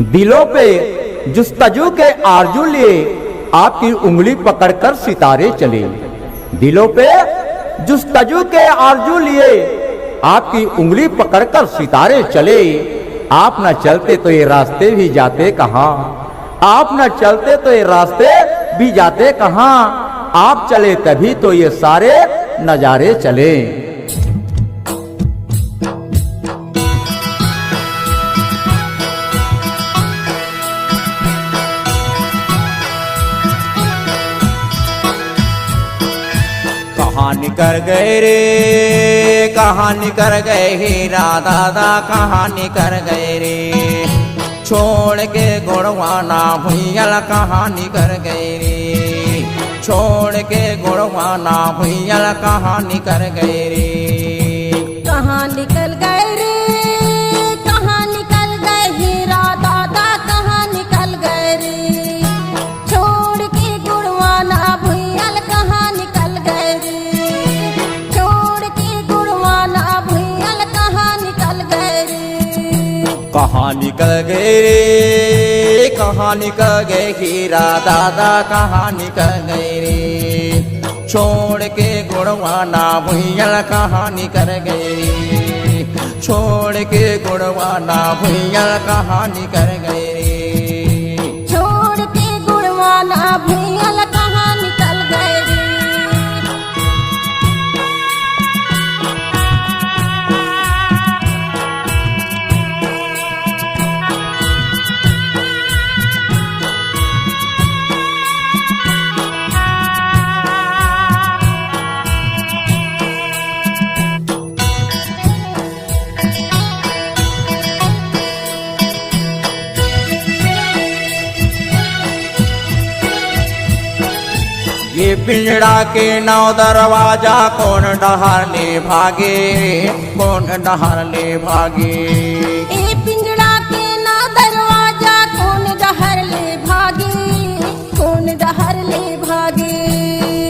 दिलों पे जुस्तजू के आरजू लिए आपकी उंगली पकड़कर सितारे चले। दिलों पे जुस्तजू के आरजू लिए आपकी उंगली पकड़कर सितारे चले। आप न चलते तो ये रास्ते भी जाते कहाँ, आप न चलते तो ये रास्ते भी जाते कहाँ, आप चले तभी तो ये सारे नजारे चले। कहाँ निकल गए रे, कहाँ निकल गए हीरा दादा, कहाँ निकल गए रे, छोड़ के गुड़वाना भैया कहाँ निकल गए रे, छोड़ के गुड़वाना भैया कहाँ निकल गए रे। कहाँ निकल गए रे, कहाँ निकल गए हीरा दादा, कहाँ निकल गए रे, छोड़ के गुड़वाना भैया कहाँ निकल गए रे, छोड़ के गुड़वाना भैया कहाँ निकल गए रे। कहाँ निकल गए रे, कहाँ निकल गए हीरा दादा, कहाँ निकल गए रे, छोड़ के गुड़वाना भैया कहाँ निकल गए रे, छोड़ के गुड़वाना भैया कहाँ निकल गए रे। छोड़ के गुड़वाना भैया कहाँ निकल गए रे। ये पिंजड़ा के नौ दरवाजा कौन डहारने भागे, कौन डहारने भागे। ए पिंजड़ा के ना दरवाजा कौन डहर ले भागे, कौन डहर ले भागे।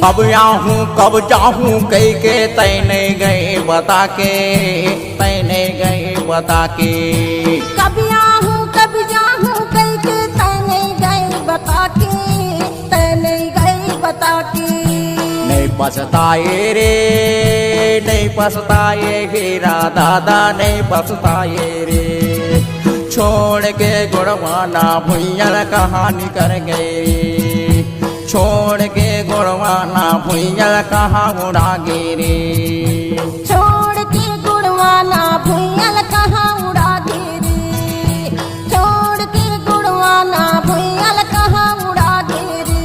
अब आऊँ कब जाऊँ कई के तय नहीं गए बता के, तय नहीं गए बता के। कब आऊँ कब जाऊँ कई के तय नहीं गए बता के, तय नहीं गए बता के। नहीं पछताए रे, नहीं पछताए हीरा दादा, नहीं पछताए रे, छोड़ के गुड़वाना भैया कहाँ निकल गए, छोड़ के गुड़वाना भैया कहाँ उड़ा गए रे। छोड़ के गुड़वाना भैया कहाँ उड़ा दे रे, छोड़ के गुड़वाना भैया कहाँ उड़ा दे रे।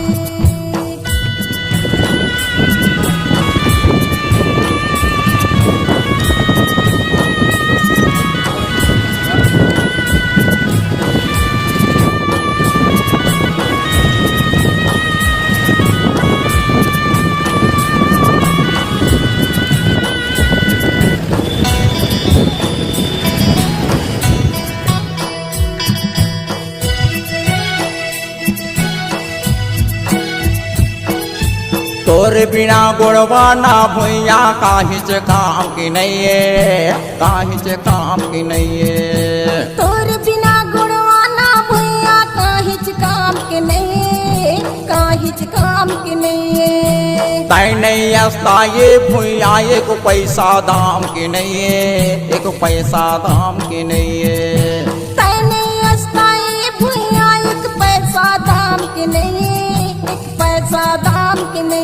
तोर बिना गुड़वाना भैया काहिच काम की नहीं है, काहिच काम की नहीं है। तोर बिना गुड़वाना भैया काहिच काम के नहीं, काहिच काम के नहीं। तय नहीं अस्ता ये भैया एक पैसा दाम की नहीं है, एक पैसा दाम की नहीं है। तय नहीं अस्ता ये भैया एक पैसा दाम के नहीं, एक पैसा दाम के नहीं।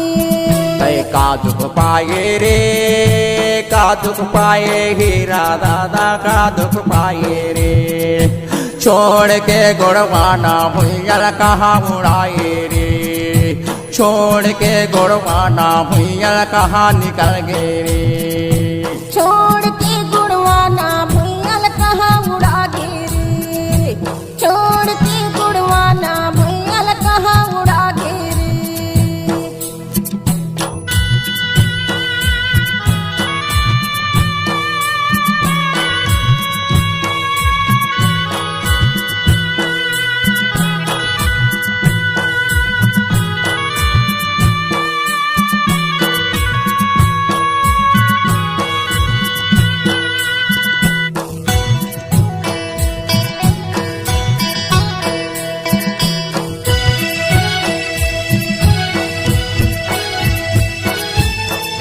तय का दुख पाए रे, का दुख पाए हीरा दादा, का दुख पाए रे, छोड़ के गुड़वाना भैया कहाँ उड़ाए रे, छोड़ के गुड़वाना भैया कहाँ निकल गए रे। छोड़ के गुड़वाना भैया कहाँ उड़ा गे रे, छोड़ के गुड़वाना भैया कहाँ उड़ा गे रे।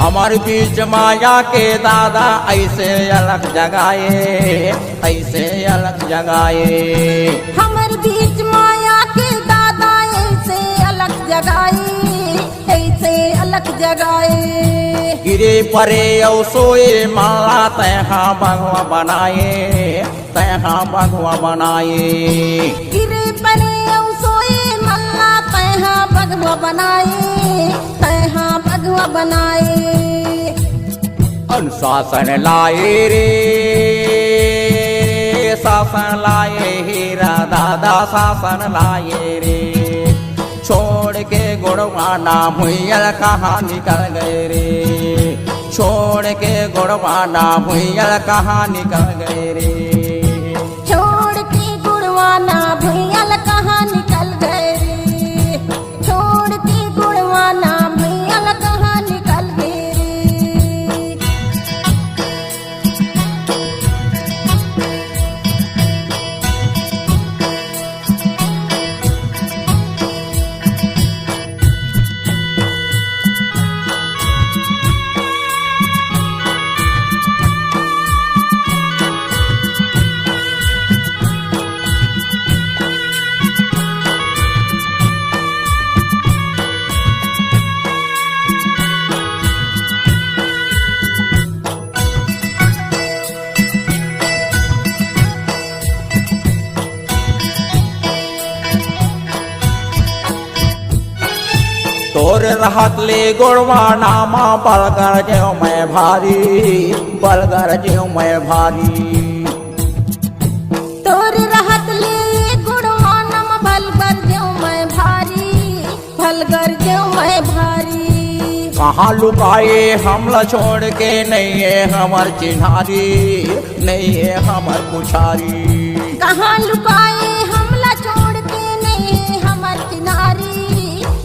हमारे बीच माया के दादा ऐसे अलग जगाए, ऐसे अलग जगाए। हमर बीच माया के दादा ऐसे अलग जगाए, ऐसे अलग जगाए। गिरे परे औ सोए माला तैहा भगवा बनाए, तैहा भगवा बनाए। गिरे परे औ सोए मल्ला तैहा भगवा बनाए, तैहा भगवा बनाए। अनुशासन लाए रे, शासन लाए हीरा दादा शासन लाए रे। छोड़ के गुणवाना भुइयल कहाँ निकल गए रे, छोड़ के गुणवाना भुइयल कहाँ निकल गए रे। छोड़ के गुणवाना भैयल कहाँ निकल गए रे, छोड़ के गुणवाना भैयल कहाँ निकल गए रे। तोर रहत ले गुणवा नामा बलगर ज्यों मैं भारी, बलगर ज्यों मैं भारी। तोर रहत ले गुणवानम भलगर ज्यों मैं भारी, भलगर ज्यों मैं भारी। कहाँ लुकाए हमला छोड़ के नहीं है हमर चिन्हारी, नहीं है हमर पुछारी। कहाँ लुकाए हमला छोड़ के नहीं है हमर किनारी,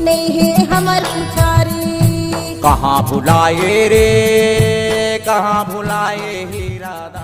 नहीं है हमर पुछारी। कहाँ भुलाए रे, कहाँ भुलाए हीरा।